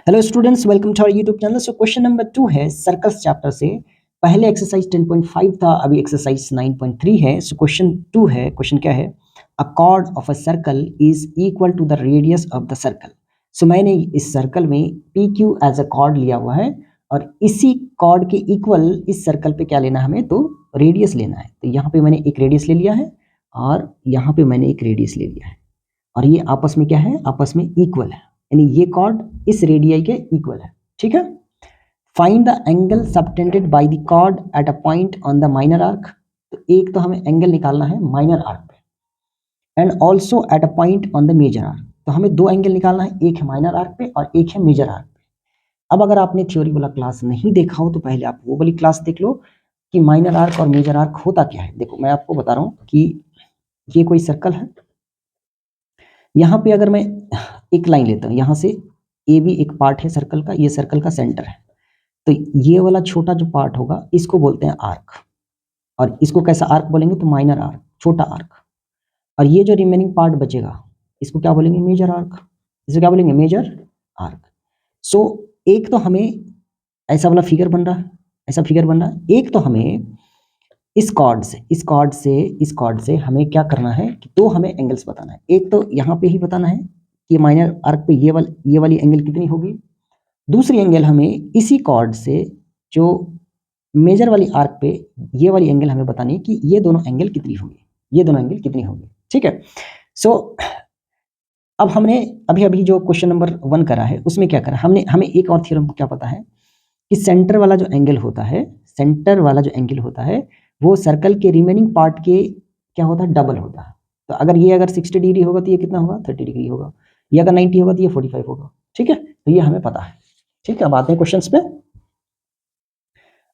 Hello students, welcome to our YouTube channel. So question number 2 है circles chapter से। पहले exercise 10.5 था, अभी एक्सरसाइज 9.3 है। सो क्वेश्चन 2 है, क्वेश्चन क्या है? A chord of a circle is equal to the radius of the circle. So मैंने इस सर्कल में P Q as a chord लिया हुआ है और इसी कॉर्ड के इक्वल इस सर्कल पे क्या लेना है हमें? तो रेडियस लेना है। तो यहाँ पे मैंने एक रेडियस ले लिया है और यहाँ पे मैंने एक रेडियस ले लिया है और ये आपस में क्या है? आपस में इक्वल है, यानी ये कॉर्ड इस रेडियाई के इक्वल है। ठीक है। Find the angle subtended by the chord at a point on the minor arc. तो एक तो हमें एंगल निकालना है माइनर आर्क पे and also at a point on the major arc. तो हमें दो एंगल निकालना है, एक है माइनर आर्क पे और एक है मेजर आर्क पे। अब अगर आपने थ्योरी वाला क्लास नहीं देखा हो तो पहले आप वो वाली क्लास देख लो कि माइनर आर्क और मेजर आर्क होता क्या है। देखो मैं आपको बता रहा हूँ कि ये कोई सर्कल है। यहाँ पे अगर मैं एक लाइन लेता हूँ, यहाँ से ए भी एक पार्ट है सर्कल का, ये सर्कल का सेंटर है। तो ये वाला छोटा जो पार्ट होगा इसको बोलते हैं आर्क, और इसको कैसा आर्क बोलेंगे? तो माइनर आर्क, छोटा आर्क। और ये जो रिमेनिंग पार्ट बचेगा इसको क्या बोलेंगे? Major arc. इसको क्या बोलेंगे? Major arc. सो एक तो हमें ऐसा वाला फिगर बन रहा है, ऐसा फिगर बन रहा है। एक तो हमें इस कॉर्ड से हमें क्या करना है कि तो हमें एंगल्स बताना है। एक तो यहाँ पे ही बताना है कि माइनर आर्क पे ये वाली एंगल कितनी होगी। दूसरी एंगल हमें इसी कॉर्ड से जो मेजर वाली आर्क पे ये वाली एंगल हमें बतानी है कि ये दोनों एंगल कितनी होगी, ये दोनों एंगल कितनी होगी। ठीक है। सो अब हमने अभी जो क्वेश्चन नंबर 1 करा है उसमें क्या करा हमने? हमें एक और थ्योरम क्या पता है कि सेंटर वाला जो एंगल होता है वो सर्कल के रिमेनिंग पार्ट के क्या होता है? डबल होता है। तो अगर ये 60 डिग्री होगा तो ये कितना होगा? 30 डिग्री होगा। ये अगर 90 होगा तो ये 45 होगा। ठीक है, तो ये हमें पता है। ठीक है, अब आते हैं क्वेश्चंस पे।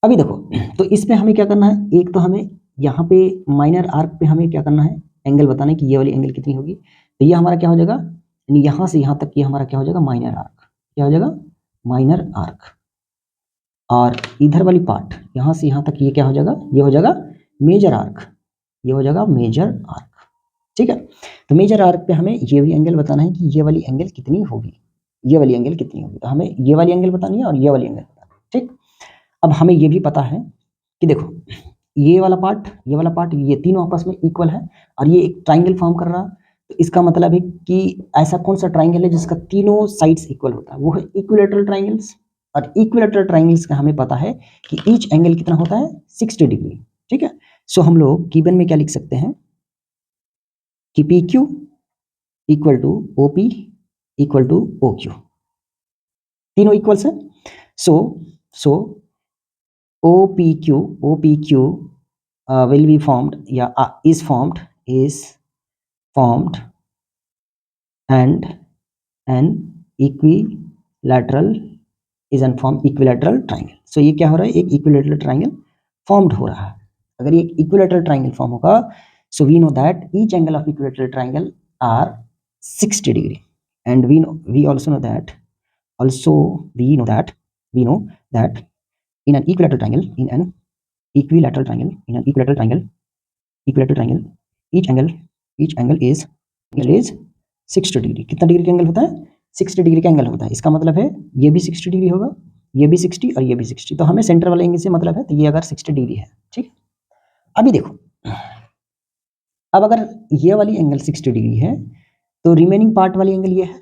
अभी देखो, तो इस पे हमें क्या करना है? एक तो हमें यहाँ पे माइनर आर्क पे हमें क्या करना है? एंगल बताना है कि ये वाली एंगल कितनी होगी। तो ये हमारा क्या हो जाएगा? यानी यहाँ से यहाँ तक ये हमारा क्या हो जाएगा? Minor arc. क्या हो जाएगा? Minor arc. और इधर वाली पार्ट यहाँ से यहाँ तक ये क्या हो जाएगा? ये हो जाएगा मेजर आर्क। ये हो जाएगा मेजर आर्क। ठीक है, तो मेजर आर्क पे हमें ये भी एंगल बताना है कि ये वाली एंगल कितनी होगी, ये वाली एंगल कितनी होगी। तो हमें ये वाली एंगल बतानी है और ये वाली एंगल बतानी है। ठीक, अब हमें ये भी पता है कि देखो ये वाला पार्ट ये तीनों आपस में इक्वल है और ये एक ट्राइंगल फॉर्म कर रहा है। तो इसका मतलब है कि ऐसा कौन सा ट्राइंगल है जिसका तीनों साइड्स इक्वल होता है? वो है इक्विलैटरल ट्राइंगल्स। और इक्विलैटरल ट्राइंगल्स का हमें पता है कि ईच एंगल कितना होता है? 60 डिग्री। ठीक है, सो हम लोग गिवन में क्या लिख सकते हैं कि P Q equal to O P equal to O Q, तीनों इक्वल्स है। So O P Q will be formed is formed and an equilateral equilateral triangle. So ये क्या हो रहा है? एक equilateral triangle formed हो रहा है। अगर ये equilateral triangle form होगा, so we know that each angle of equilateral triangle are 60 degree, and we also know that in an equilateral triangle each angle is 60 degree. कितना डिग्री का angle होता है? 60 डिग्री का एंगल होता है। इसका मतलब है ये भी 60 डिग्री होगा, ये भी 60 और ये भी 60। तो हमें सेंटर वाले एंगल से मतलब है, तो ये अगर 60 डिग्री है। ठीक, अभी देखो, अब अगर ये वाली एंगल 60 डिग्री है तो रिमेनिंग पार्ट वाली एंगल ये है,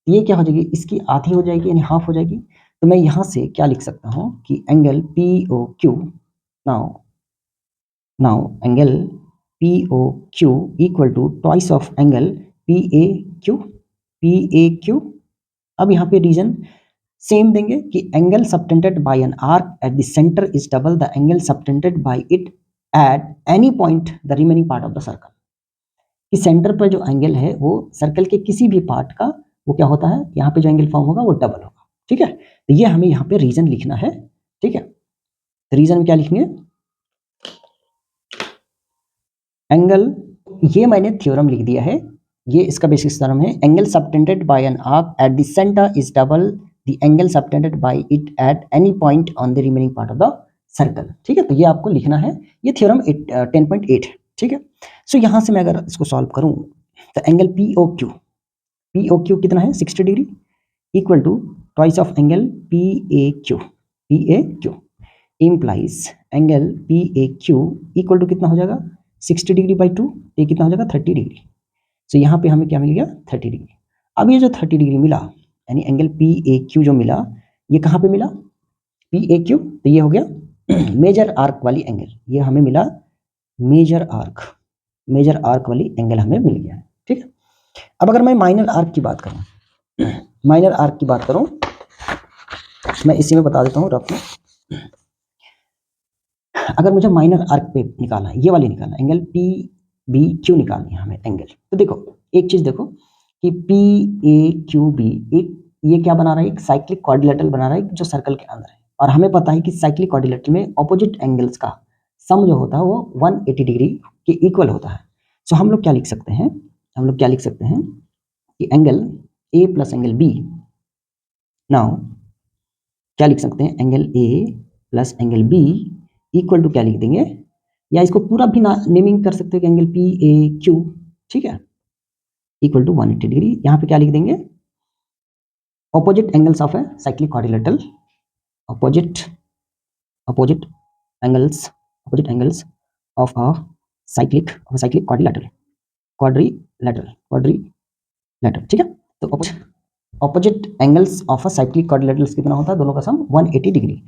ये क्या हो जाएगी? इसकी आधी हो जाएगी, यानी हाफ हो जाएगी। तो मैं यहाँ से क्या लिख सकता हूँ कि angle P O Q, now angle POQ equal to twice of angle PAQ। अब यहाँ पे रीजन सेम देंगे कि angle subtended bye an arc at the centre is double the angle subtended bye it at any point the remaining part of the circle. कि centre पर जो angle है वो सर्कल के किसी भी पार्ट का वो क्या होता है? यहाँ पे जो एंगल फॉर्म होगा वो डबल होगा। ठीक है, तो ये हमें यहाँ पे रीजन लिखना है। ठीक है, तो रीजन में क्या लिखेंगे? एंगल, ये मैंने थ्योरम लिख दिया है, ये इसका बेसिक थ्योरम है। Angle subtended bye an arc at the centre is double the angle subtended bye it at any point on the remaining part of the circle. ठीक है, तो ये आपको लिखना है, ये थ्योरम 10.8 है। ठीक है, सो यहाँ से मैं अगर इसको सॉल्व करूँ तो एंगल पी ओ क्यू कितना है? 60 degree equal to twice of angle P A Q implies angle P A Q equal to कितना हो जाएगा 60 डिग्री बाई 2, ये कितना हो जाएगा 30 डिग्री। तो यहाँ पे हमें क्या मिल गया 30 डिग्री। अब ये जो 30 डिग्री मिला यानी एंगल पी ए क्यू जो मिला ये कहाँ पे मिला पी ए क्यू, तो ये हो गया मेजर आर्क वाली एंगल, ये हमें मिला मेजर आर्क वाली एंगल हमें मिल गया है। ठीक है, अब अगर मैं माइनर आर्क की बात करूं मैं इसी में बता देता हूँ रफ में। अगर मुझे माइनर आर्क पे निकालना है, ये वाली निकालना है, एंगल पी बी क्यू निकालनी है हमें एंगल, तो देखो एक चीज देखो कि पी ए क्यू बी एक ये क्या बना रहा है, एक साइक्लिक क्वाड्रिलेटरल बना रहा है जो सर्कल के अंदर है, और हमें पता है कि साइक्लिक क्वाड्रिलेटरल में ऑपोजिट एंगल्स का सम जो होता है वो 180 डिग्री के इक्वल होता है। सो हम लोग क्या लिख सकते हैं कि angle A plus angle B, now क्या लिख सकते हैं, angle A plus angle B equal to क्या लिख देंगे, या इसको पूरा भी नेमिंग कर सकते हैं कि एंगल पी ए क्यू, ठीक है, इक्वल टू 180 डिग्री। यहाँ पे क्या लिख देंगे, opposite angles of a cyclic quadrilateral, opposite angles of a cyclic quadrilateral, ठीक है। तो opposite angles of a cyclic quadrilateral कितना होता है, दोनों का सम 180 डिग्री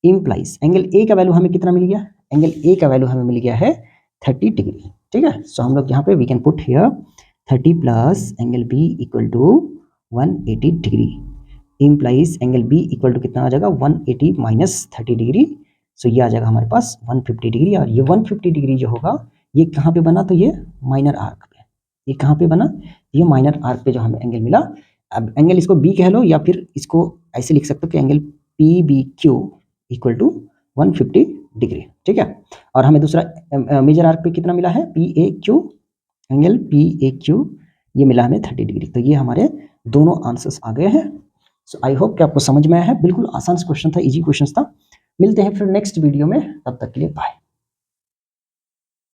इम्प्लाइज एंगल ए का वैल्यू हमें कितना मिल गया, एंगल ए का वैल्यू हमें मिल गया है 30 डिग्री, ठीक है। सो हम लोग यहाँ पे we can put here 30 plus angle B equal to 180 degree implies angle B equal to कितना आ जाएगा 180 माइनस 30 डिग्री। सो ये आ जाएगा हमारे पास 150 डिग्री, और ये 150 डिग्री जो होगा ये कहाँ पे बना, तो ये माइनर आर्क पे, ये कहाँ पे बना, ये माइनर आर्क पे जो हमें एंगल मिला। अब एंगल इसको बी कह लो या फिर इसको ऐसे लिख सकते हो कि angle P B Q equal to 150 degree, ठीक है। और हमें दूसरा मेजर आर्क पे कितना मिला है, P A Q, angle P A Q ये मिला हमें 30 डिग्री। तो ये हमारे दोनों आंसर्स आ गए हैं। सो आई होप कि आपको समझ में आया है, बिल्कुल आसान क्वेश्चन था, इजी क्वेश्चन था। मिलते हैं फिर नेक्स्ट वीडियो में, तब तक के लिए बाय।